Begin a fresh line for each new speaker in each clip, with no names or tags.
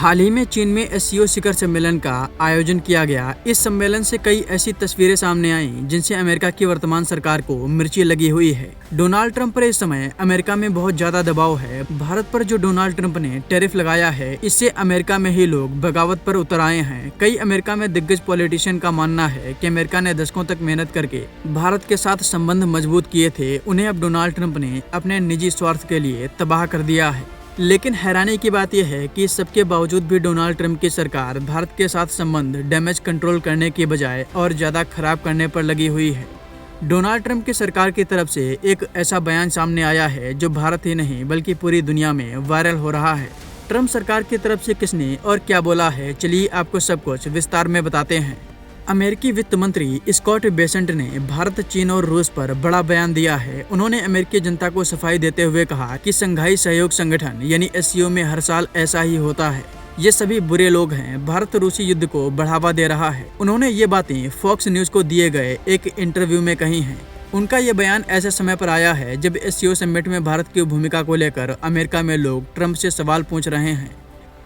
हाल ही में चीन में एससीओ शिखर सम्मेलन का आयोजन किया गया। इस सम्मेलन से कई ऐसी तस्वीरें सामने आईं जिनसे अमेरिका की वर्तमान सरकार को मिर्ची लगी हुई है। डोनाल्ड ट्रंप पर इस समय अमेरिका में बहुत ज्यादा दबाव है। भारत पर जो डोनाल्ड ट्रंप ने टैरिफ लगाया है, इससे अमेरिका में ही लोग बगावत पर उतर आए हैं। कई अमेरिका में दिग्गज पॉलिटिशियन का मानना है कि अमेरिका ने दशकों तक मेहनत करके भारत के साथ संबंध मजबूत किए थे, उन्हें अब डोनाल्ड ट्रंप ने अपने निजी स्वार्थ के लिए तबाह कर दिया है। लेकिन हैरानी की बात यह है कि इस सबके बावजूद भी डोनाल्ड ट्रंप की सरकार भारत के साथ संबंध डैमेज कंट्रोल करने की बजाय और ज़्यादा खराब करने पर लगी हुई है। डोनाल्ड ट्रंप की सरकार की तरफ से एक ऐसा बयान सामने आया है जो भारत ही नहीं बल्कि पूरी दुनिया में वायरल हो रहा है। ट्रंप सरकार की तरफ से किसने और क्या बोला है, चलिए आपको सब कुछ विस्तार में बताते हैं। अमेरिकी वित्त मंत्री स्कॉट बेसेंट ने भारत, चीन और रूस पर बड़ा बयान दिया है। उन्होंने अमेरिकी जनता को सफाई देते हुए कहा कि शंघाई सहयोग संगठन यानी एससीओ में हर साल ऐसा ही होता है। ये सभी बुरे लोग हैं। भारत रूसी युद्ध को बढ़ावा दे रहा है। उन्होंने ये बातें फॉक्स न्यूज को दिए गए एक इंटरव्यू में कही हैं। उनका ये बयान ऐसे समय पर आया है जब एससीओ समिट में भारत की भूमिका को लेकर अमेरिका में लोग ट्रंप से सवाल पूछ रहे हैं।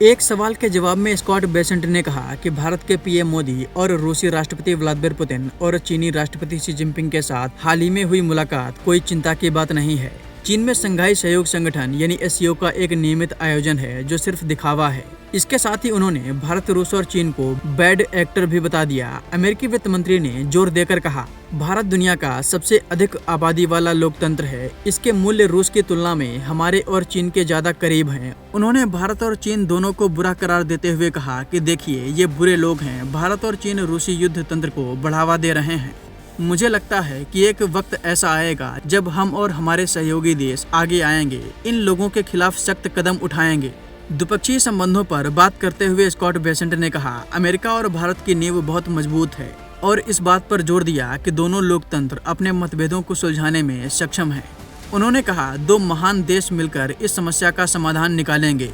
एक सवाल के जवाब में स्कॉट बेसेंट ने कहा कि भारत के पीएम मोदी और रूसी राष्ट्रपति व्लादिमीर पुतिन और चीनी राष्ट्रपति शी जिनपिंग के साथ हाल ही में हुई मुलाकात कोई चिंता की बात नहीं है। चीन में शंघाई सहयोग संगठन यानी एससीओ का एक नियमित आयोजन है जो सिर्फ दिखावा है। इसके साथ ही उन्होंने भारत, रूस और चीन को बैड एक्टर भी बता दिया। अमेरिकी वित्त मंत्री ने जोर देकर कहा, भारत दुनिया का सबसे अधिक आबादी वाला लोकतंत्र है। इसके मूल्य रूस की तुलना में हमारे और चीन के ज्यादा करीब हैं। उन्होंने भारत और चीन दोनों को बुरा करार देते हुए कहा कि देखिए, ये बुरे लोग हैं। भारत और चीन रूसी युद्ध तंत्र को बढ़ावा दे रहे हैं। मुझे लगता है कि एक वक्त ऐसा आएगा जब हम और हमारे सहयोगी देश आगे आएंगे, इन लोगों के खिलाफ सख्त कदम उठाएंगे। द्विपक्षीय संबंधों पर बात करते हुए स्कॉट बेसेंट ने कहा, अमेरिका और भारत की नींव बहुत मजबूत है और इस बात पर जोर दिया कि दोनों लोकतंत्र अपने मतभेदों को सुलझाने में सक्षम हैं। उन्होंने कहा, दो महान देश मिलकर इस समस्या का समाधान निकालेंगे।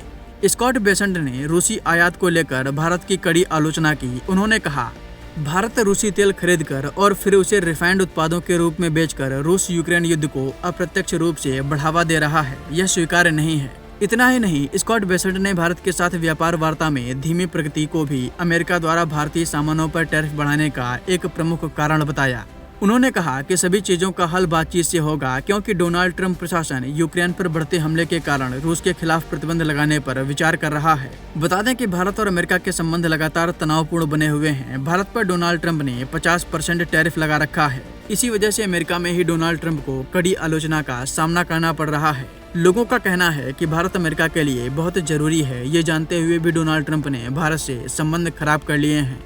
स्कॉट बेसेंट ने रूसी आयात को लेकर भारत की कड़ी आलोचना की। उन्होंने कहा, भारत रूसी तेल खरीदकर और फिर उसे रिफाइंड उत्पादों के रूप में बेचकर रूस यूक्रेन युद्ध को अप्रत्यक्ष रूप से बढ़ावा दे रहा है। यह स्वीकार्य नहीं है। इतना ही नहीं, स्कॉट बेसेंट ने भारत के साथ व्यापार वार्ता में धीमी प्रगति को भी अमेरिका द्वारा भारतीय सामानों पर टैरिफ बढ़ाने का एक प्रमुख कारण बताया। उन्होंने कहा कि सभी चीजों का हल बातचीत से होगा, क्योंकि डोनाल्ड ट्रंप प्रशासन यूक्रेन पर बढ़ते हमले के कारण रूस के खिलाफ प्रतिबंध लगाने पर विचार कर रहा है। बता दें कि भारत और अमेरिका के संबंध लगातार तनावपूर्ण बने हुए हैं। भारत पर डोनाल्ड ट्रंप ने 50% टैरिफ लगा रखा है। इसी वजह से अमेरिका में ही डोनाल्ड ट्रंप को कड़ी आलोचना का सामना करना पड़ रहा है। लोगों का कहना है कि भारत अमेरिका के लिए बहुत जरूरी है। ये जानते हुए भी डोनाल्ड ट्रंप ने भारत से संबंध खराब कर लिए हैं।